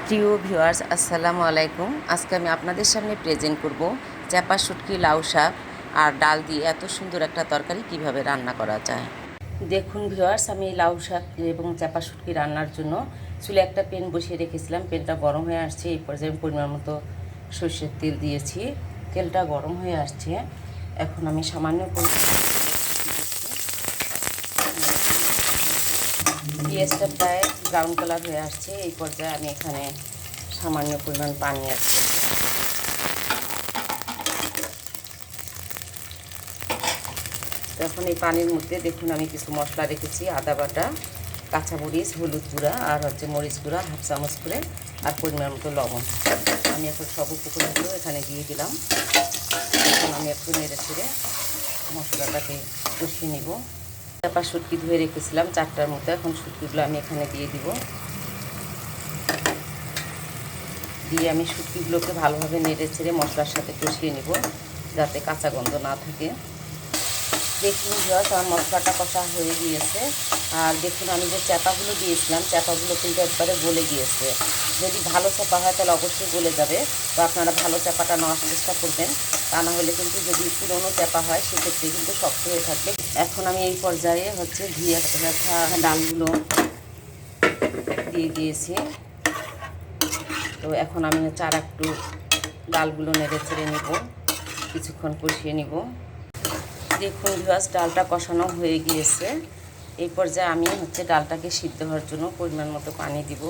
প্রিয় ভিউয়ার্স, আসসালামু আলাইকুম। আজকে আমি আপনাদের সামনে প্রেজেন্ট করব চ্যাপা শুটকি, লাউ শাক আর ডাল দিয়ে এত সুন্দর একটা তরকারি কিভাবে রান্না করা যায়। দেখুন ভিউয়ার্স, আমি লাউ শাক এবং চ্যাপা শুটকি রান্নার জন্য চুলে একটা প্যান বসিয়ে রেখেছিলাম। প্যানটা গরম হয়ে আসছে। এই পর্যায়ে আমি পরিমাণ মতো সর্ষের তেল দিয়েছি। তেলটা গরম হয়ে আসছে। এখন আমি সামান্য পেঁয়াজটা প্রায় ব্রাউন কালার হয়ে আসছে। এই পর্যায়ে আমি এখানে সামান্য পরিমাণ পানি অ্যাড করব। এখন এই পানির মধ্যে দেখুন আমি কিছু মশলা রেখেছি, আদা বাটা, কাঁচামরিচ, হলুদ গুঁড়া আর মরিচ গুঁড়া হাফ চামচ করে, আর পরিমাণ মতো লবণ। আমি এখন সব উপকরণগুলো এখানে দিয়ে দিলাম। এখন আমি একটু নেড়ে ছেড়ে মশলাটাকে কষিয়ে নিব। চাপা শুটকি ধুয়ে রেখেছিলাম 4টার মতো। এখন শুটকিগুলো আমি এখানে দিয়ে দিব। দিয়ে আমি শুটকিগুলোকে ভালোভাবে নেড়ে ছেড়ে মশলার সাথে কষিয়ে নিব, যাতে কাঁচা গন্ধ না থাকে। দেখুন ভিউয়ার্স, আমার মশলাটা কষা হয়ে গিয়েছে। আর দেখুন আমি যে চাপাগুলো দিয়েছিলাম, চাপাগুলো কিন্তু একবারে গলে গিয়েছে। যদি ভালো চাপা হয় তাহলে অবশ্যই গলে যাবে। তো আপনারা ভালো চাপাটা নেওয়ার চেষ্টা করবেন, তা না হলে কিন্তু যদি পুরনো চাপা হয় সেক্ষেত্রে কিন্তু শক্ত হয়ে থাকবে। এখন আমি এই পর্যায়ে ধুয়ে রাখা ডালগুলো দিয়ে দিয়েছি। তো এখন আমি আর একটু ডালগুলো নেড়ে ছেড়ে নিব, কিছুক্ষণ কষিয়ে নিব। দেখুন ভিউয়ার্স, ডালটা কষানো হয়ে গিয়েছে। এই পর্যায়ে আমি ডালটাকে সিদ্ধ হওয়ার জন্য পরিমাণ মতো পানি দিব।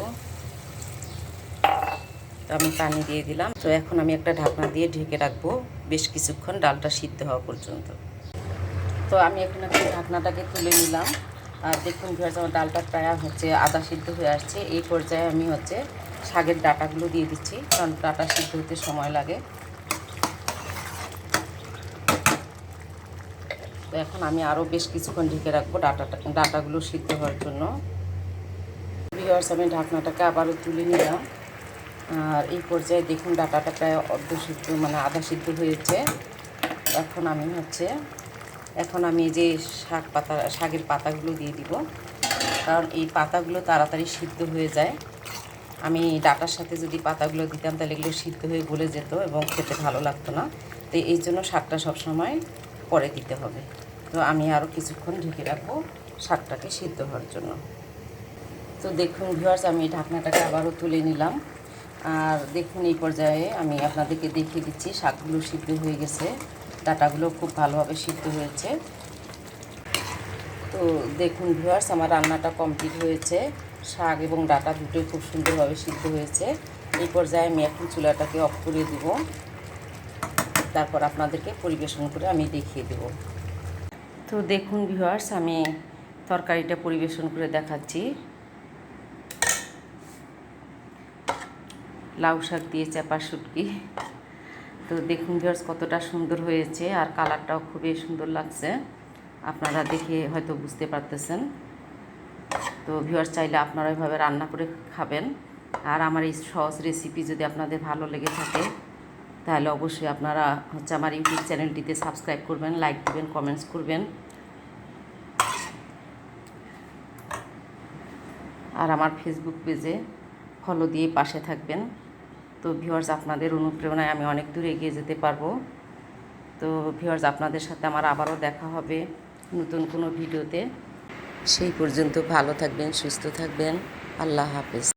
তো আমি পানি দিয়ে দিলাম। তো এখন আমি একটা ঢাকনা দিয়ে ঢেকে রাখবো বেশ কিছুক্ষণ, ডালটা সিদ্ধ হওয়া পর্যন্ত। তো আমি এখন একটা ঢাকনাটাকে তুলে নিলাম। আর দেখুন ভিউয়ার্স, আমার ডালটা প্রায় আধা সিদ্ধ হয়ে আসছে। এই পর্যায়ে আমি শাকের ডাঁটাগুলো দিয়ে দিচ্ছি, কারণ ডাঁটা সিদ্ধ হতে সময় লাগে। তো এখন আমি আরও বেশ কিছুক্ষণ ঢেকে রাখবো ডাঁটাগুলো সিদ্ধ হওয়ার জন্য। ভিউয়ার্স, আমি ঢাকনাটাকে আবারও তুলে নিলাম। আর এই পর্যায়ে দেখুন ডাঁটাটা প্রায় সিদ্ধ, আধা সিদ্ধ হয়েছে। এখন আমি যে শাকের পাতাগুলো দিয়ে দিব, কারণ এই পাতাগুলো তাড়াতাড়ি সিদ্ধ হয়ে যায়। আমি ডাঁটার সাথে যদি পাতাগুলো দিতাম তাহলে এগুলো সিদ্ধ হয়ে গলে যেত এবং খেতে ভালো লাগতো না। তো এই জন্য শাকটা সবসময় পরে দিতে হবে। তো আমি আরও কিছুক্ষণ ঢেকে রাখবো শাকটাকে সিদ্ধ হওয়ার জন্য। তো দেখুন ভিউয়ার্স, আমি ঢাকনাটাকে আবারও তুলে নিলাম। আর দেখুন এই পর্যায়ে আমি আপনাদেরকে দেখিয়ে দিচ্ছি শাকগুলো সিদ্ধ হয়ে গেছে, ডাঁটাগুলো খুব ভালোভাবে সিদ্ধ হয়েছে। তো দেখুন ভিউয়ার্স, আমার রান্নাটা কমপ্লিট হয়েছে। শাক এবং ডাঁটা দুটোই খুব সুন্দরভাবে সিদ্ধ হয়েছে। এই পর্যায়ে আমি এখন চুলাটাকে অফ করে দিব। তারপর আপনাদেরকে পরিবেশন করে আমি দেখিয়ে দেব। তো দেখুন ভিউয়ার্স, আমি তরকারিটা পরিবেশন করে দেখাচ্ছি। লাউ শাক দিয়ে চ্যাপা শুটকি। তো দেখুন ভিউয়ার্স, কতটা সুন্দর হয়েছে, আর কালারটাও খুবই সুন্দর লাগছে। আপনারা দেখে হয়তো বুঝতে পারতেছেন। তো ভিউয়ার্স, চাইলে আপনারা এভাবে রান্না করে খাবেন। আর আমার এই সহজ রেসিপি যদি আপনাদের ভালো লেগে থাকে তাহলে অবশ্যই আপনারা আমার ইউটিউব চ্যানেলটিতে সাবস্ক্রাইব করবেন, লাইক দিবেন, কমেন্টস করবেন। আর আমার ফেসবুক পেজে ফলো দিয়ে পাশে থাকবেন। তো ভিউয়ার্স, আপনাদের অনুপ্রেরণায় আমি অনেক দূর এগিয়ে যেতে পারবো। তো ভিউয়ার্স, আপনাদের সাথে আমার আবারও দেখা হবে নতুন কোনো ভিডিওতে। সেই পর্যন্ত ভালো থাকবেন, সুস্থ থাকবেন। আল্লাহ হাফেজ।